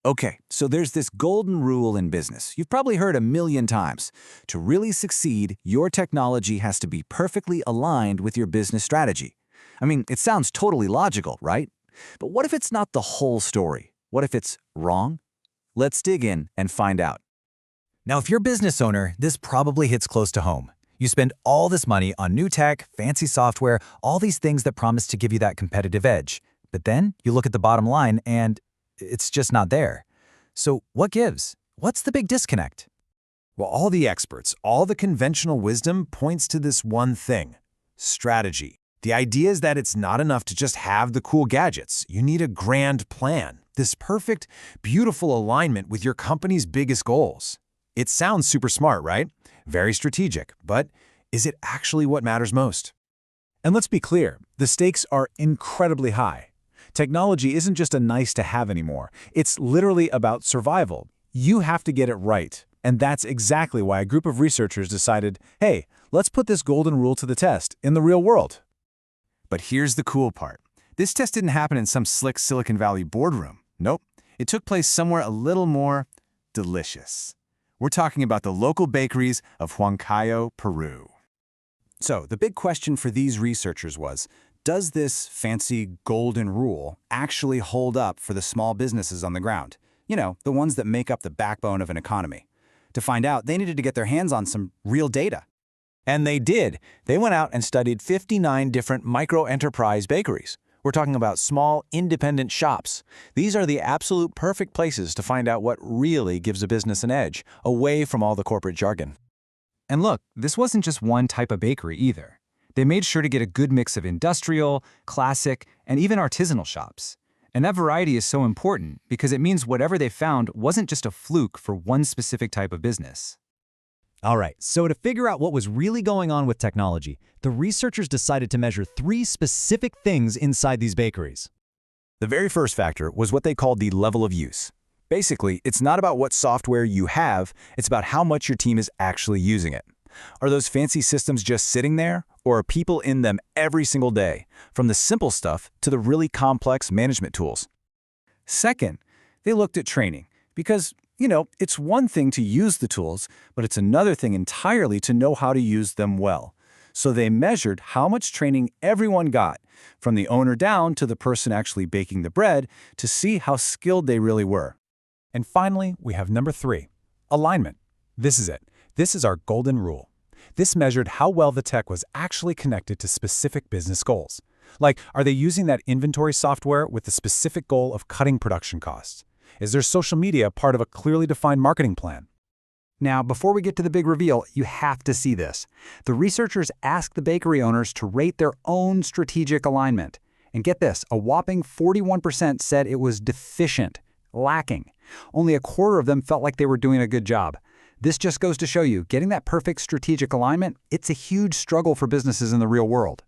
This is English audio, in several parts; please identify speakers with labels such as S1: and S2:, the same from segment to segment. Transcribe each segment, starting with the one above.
S1: Okay, so there's this golden rule in business. You've probably heard a million times. To really succeed, your technology has to be perfectly aligned with your business strategy. I mean, it sounds totally logical, right? But what if it's not the whole story? What if it's wrong? Let's dig in and find out.
S2: Now, if you're a business owner, this probably hits close to home. You spend all this money on new tech, fancy software, all these things that promise to give you that competitive edge. But then you look at the bottom line and it's just not there. So what gives? What's the big disconnect?
S3: Well, all the experts, all the conventional wisdom points to this one thing: strategy. The idea is that it's not enough to just have the cool gadgets. You need a grand plan, this perfect, beautiful alignment with your company's biggest goals. It sounds super smart, right? Very strategic, but is it actually what matters most?
S4: And let's be clear, the stakes are incredibly high. Technology isn't just a nice-to-have anymore. It's literally about survival. You have to get it right. And that's exactly why a group of researchers decided, hey, let's put this golden rule to the test in the real world.
S1: But here's the cool part. This test didn't happen in some slick Silicon Valley boardroom. Nope. It took place somewhere a little more delicious. We're talking about the local bakeries of Huancayo, Peru. So the big question for these researchers was, does this fancy golden rule actually hold up for the small businesses on the ground? You know, the ones that make up the backbone of an economy. To find out, they needed to get their hands on some real data.
S2: And they did. They went out and studied 59 different micro-enterprise bakeries. We're talking about small, independent shops. These are the absolute perfect places to find out what really gives a business an edge, away from all the corporate jargon.
S5: And look, this wasn't just one type of bakery either. They made sure to get a good mix of industrial, classic, and even artisanal shops. And that variety is so important because it means whatever they found wasn't just a fluke for one specific type of business.
S6: All right, so to figure out what was really going on with technology, the researchers decided to measure 3 specific things inside these bakeries.
S1: The very first factor was what they called the level of use. Basically, it's not about what software you have, it's about how much your team is actually using it. Are those fancy systems just sitting there, or are people in them every single day, from the simple stuff to the really complex management tools? Second, they looked at training, because, it's one thing to use the tools, but it's another thing entirely to know how to use them well. So they measured how much training everyone got, from the owner down to the person actually baking the bread, to see how skilled they really were.
S4: And finally, we have number 3, alignment. This is it. This is our golden rule. This measured how well the tech was actually connected to specific business goals. Like, are they using that inventory software with the specific goal of cutting production costs? Is their social media part of a clearly defined marketing plan?
S5: Now, before we get to the big reveal, you have to see this. The researchers asked the bakery owners to rate their own strategic alignment. And get this, a whopping 41% said it was deficient, lacking. Only a quarter of them felt like they were doing a good job. This just goes to show you, getting that perfect strategic alignment, it's a huge struggle for businesses in the real world.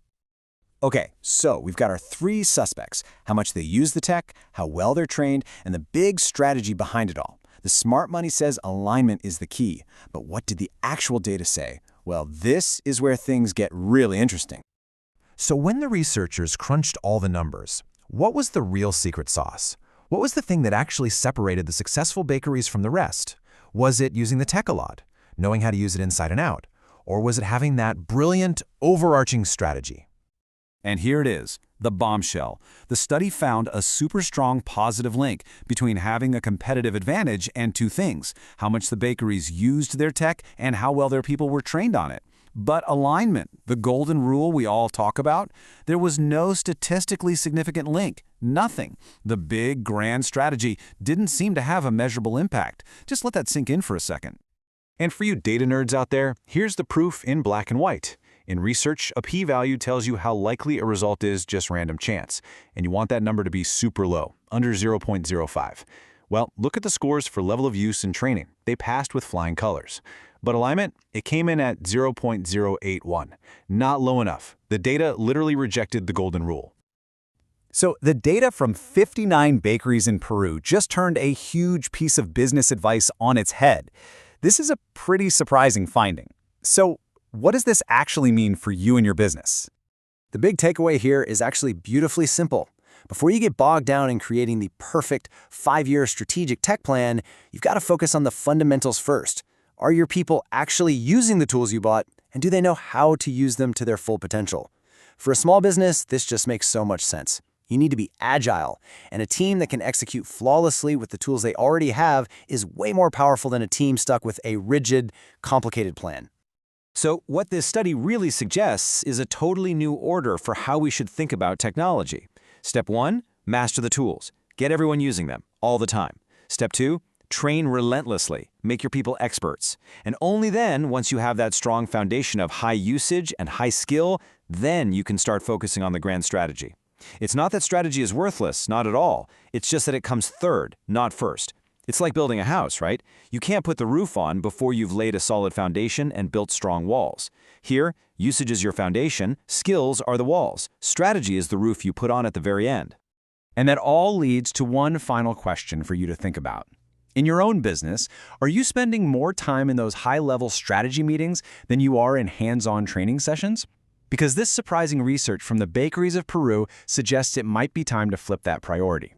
S1: Okay, so we've got our 3 suspects: how much they use the tech, how well they're trained, and the big strategy behind it all. The smart money says alignment is the key, but what did the actual data say? Well, this is where things get really interesting.
S3: So when the researchers crunched all the numbers, what was the real secret sauce? What was the thing that actually separated the successful bakeries from the rest? Was it using the tech a lot, knowing how to use it inside and out? Or was it having that brilliant, overarching strategy?
S1: And here it is, the bombshell. The study found a super strong positive link between having a competitive advantage and 2 things: how much the bakeries used their tech and how well their people were trained on it. But alignment, the golden rule we all talk about, there was no statistically significant link. Nothing. The big, grand strategy didn't seem to have a measurable impact. Just let that sink in for a second.
S4: And for you data nerds out there, here's the proof in black and white. In research, a p-value tells you how likely a result is just random chance, and you want that number to be super low, under 0.05. Well, look at the scores for level of use and training. They passed with flying colors. But alignment, it came in at 0.081. Not low enough. The data literally rejected the golden rule.
S2: So the data from 59 bakeries in Peru just turned a huge piece of business advice on its head. This is a pretty surprising finding. So what does this actually mean for you and your business?
S1: The big takeaway here is actually beautifully simple.
S7: Before you get bogged down in creating the perfect 5-year strategic tech plan, you've got to focus on the fundamentals first. Are your people actually using the tools you bought, and do they know how to use them to their full potential? For a small business, this just makes so much sense. You need to be agile, and a team that can execute flawlessly with the tools they already have is way more powerful than a team stuck with a rigid, complicated plan.
S4: So what this study really suggests is a totally new order for how we should think about technology. Step 1, master the tools. Get everyone using them, all the time. Step 2, train relentlessly. Make your people experts. And only then, once you have that strong foundation of high usage and high skill, then you can start focusing on the grand strategy. It's not that strategy is worthless, not at all. It's just that it comes third, not first. It's like building a house, right? You can't put the roof on before you've laid a solid foundation and built strong walls. Here, usage is your foundation, skills are the walls, strategy is the roof you put on at the very end.
S3: And that all leads to one final question for you to think about. In your own business, are you spending more time in those high-level strategy meetings than you are in hands-on training sessions? Because this surprising research from the bakeries of Peru suggests it might be time to flip that priority.